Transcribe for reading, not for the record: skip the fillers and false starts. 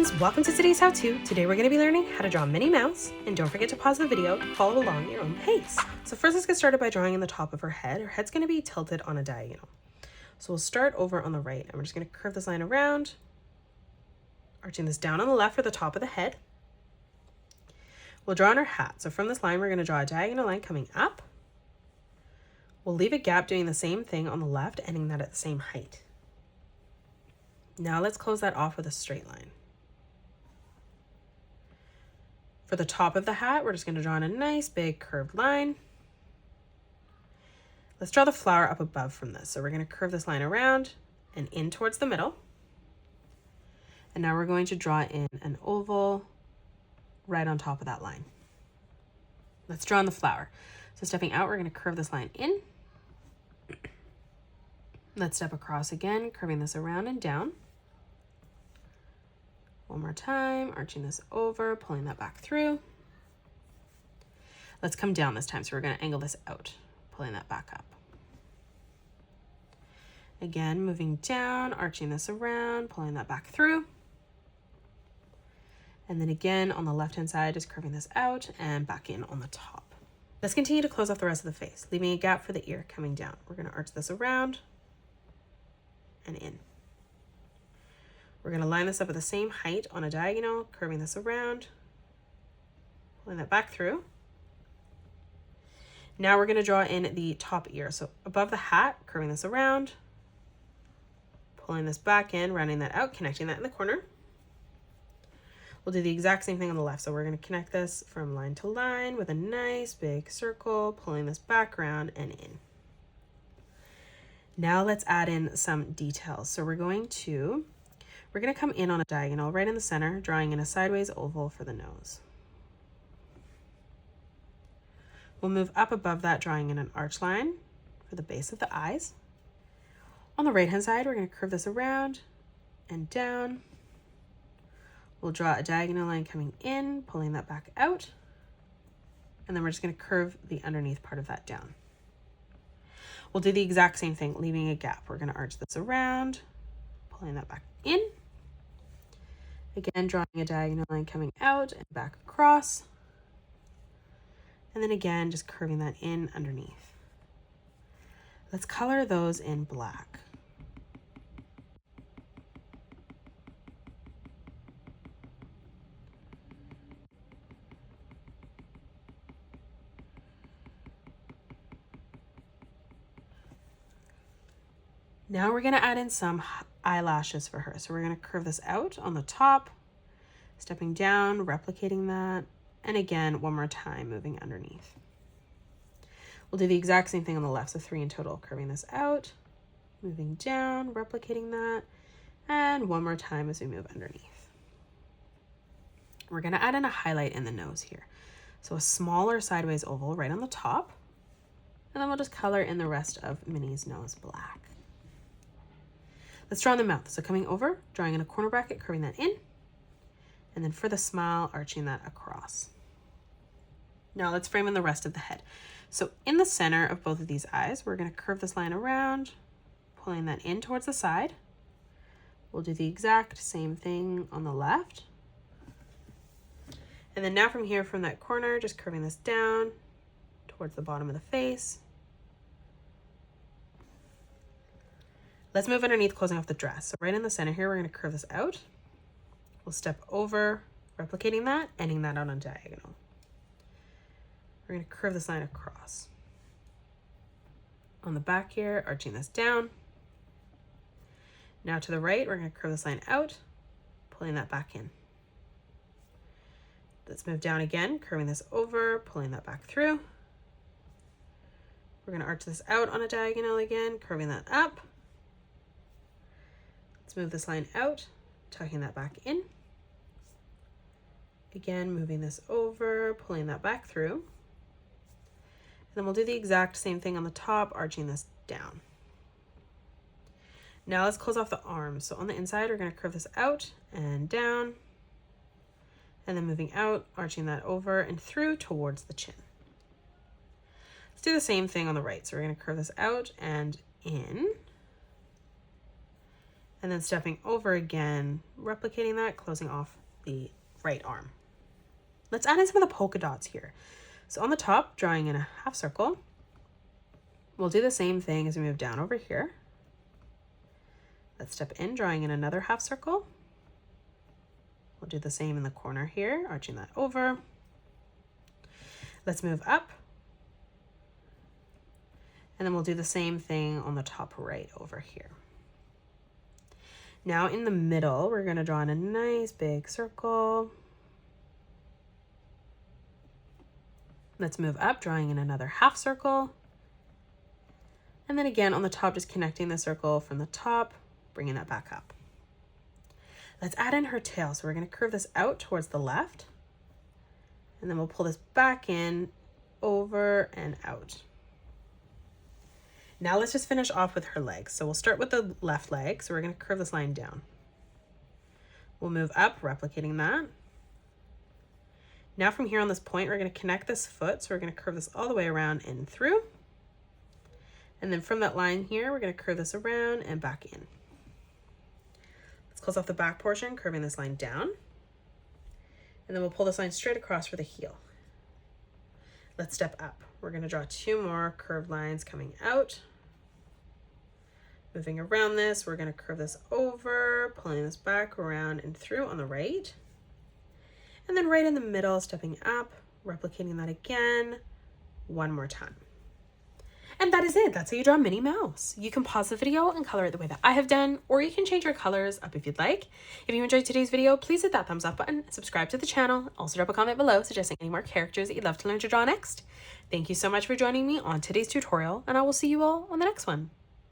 friends, welcome to today's how-to. Today we're going to be learning how to draw Minnie Mouse, and don't forget to pause the video to follow along at your own pace. So first let's get started by drawing in the top of her head. Her head's going to be tilted on a diagonal. So we'll start over on the right, and we're just going to curve this line around, arching this down on the left for the top of the head. We'll draw on her hat. So from this line, we're going to draw a diagonal line coming up. We'll leave a gap doing the same thing on the left, ending that at the same height. Now let's close that off with a straight line. For the top of the hat, we're just going to draw in a nice big curved line. Let's draw the flower up above from this. So we're going to curve this line around and in towards the middle. And now we're going to draw in an oval right on top of that line. Let's draw in the flower. So stepping out, we're going to curve this line in. Let's step across again, curving this around and down. One more time, arching this over, pulling that back through. Let's come down this time. So we're going to angle this out, pulling that back up. Again, moving down, arching this around, pulling that back through. And then again, on the left-hand side, just curving this out and back in on the top. Let's continue to close off the rest of the face, leaving a gap for the ear coming down. We're going to arch this around and in. We're going to line this up at the same height on a diagonal, curving this around, pulling that back through. Now we're going to draw in the top ear. So above the hat, curving this around, pulling this back in, rounding that out, connecting that in the corner. We'll do the exact same thing on the left. So we're going to connect this from line to line with a nice big circle, pulling this back around and in. Now let's add in some details. So we're going to come in on a diagonal right in the center, drawing in a sideways oval for the nose. We'll move up above that, drawing in an arch line for the base of the eyes. On the right-hand side, we're going to curve this around and down. We'll draw a diagonal line coming in, pulling that back out. And then we're just going to curve the underneath part of that down. We'll do the exact same thing, leaving a gap. We're going to arch this around, pulling that back in. Again, drawing a diagonal line coming out and back across. And then again, just curving that in underneath. Let's color those in black. Now we're going to add in some eyelashes for her. So we're going to curve this out on the top, stepping down, replicating that, and again, one more time, moving underneath. We'll do the exact same thing on the left, so 3 in total, curving this out, moving down, replicating that, and one more time as we move underneath. We're going to add in a highlight in the nose here. So a smaller sideways oval right on the top, and then we'll just color in the rest of Minnie's nose black. Let's draw in the mouth. So coming over, drawing in a corner bracket, curving that in, and then for the smile, arching that across. Now let's frame in the rest of the head. So in the center of both of these eyes, we're going to curve this line around, pulling that in towards the side. We'll do the exact same thing on the left. And then now from here, from that corner, just curving this down towards the bottom of the face. Let's move underneath, closing off the dress. So right in the center here, we're going to curve this out. We'll step over, replicating that, ending that out on diagonal. We're going to curve this line across. On the back here, arching this down. Now to the right, we're going to curve this line out, pulling that back in. Let's move down again, curving this over, pulling that back through. We're going to arch this out on a diagonal again, curving that up. Let's move this line out, tucking that back in. Again, moving this over, pulling that back through. And then we'll do the exact same thing on the top, arching this down. Now let's close off the arms. So on the inside, we're going to curve this out and down, and then moving out, arching that over and through towards the chin. Let's do the same thing on the right. So we're going to curve this out and in. And then stepping over again, replicating that, closing off the right arm. Let's add in some of the polka dots here. So on the top, drawing in a half circle. We'll do the same thing as we move down over here. Let's step in, drawing in another half circle. We'll do the same in the corner here, arching that over. Let's move up. And then we'll do the same thing on the top right over here. Now in the middle, we're going to draw in a nice big circle. Let's move up, drawing in another half circle. And then again on the top, just connecting the circle from the top, bringing that back up. Let's add in her tail. So we're going to curve this out towards the left. And then we'll pull this back in, over and out. Now let's just finish off with her legs. So we'll start with the left leg. So we're going to curve this line down. We'll move up, replicating that. Now from here on this point, we're going to connect this foot. So we're going to curve this all the way around and through. And then from that line here, we're going to curve this around and back in. Let's close off the back portion, curving this line down. And then we'll pull this line straight across for the heel. Let's step up. We're going to draw 2 more curved lines coming out. Moving around this, we're going to curve this over, pulling this back around and through on the right. And then right in the middle, stepping up, replicating that again, 1 more time. And that is it. That's how you draw Minnie Mouse. You can pause the video and color it the way that I have done, or you can change your colors up if you'd like. If you enjoyed today's video, please hit that thumbs up button, subscribe to the channel, also drop a comment below suggesting any more characters that you'd love to learn to draw next. Thank you so much for joining me on today's tutorial, and I will see you all on the next one.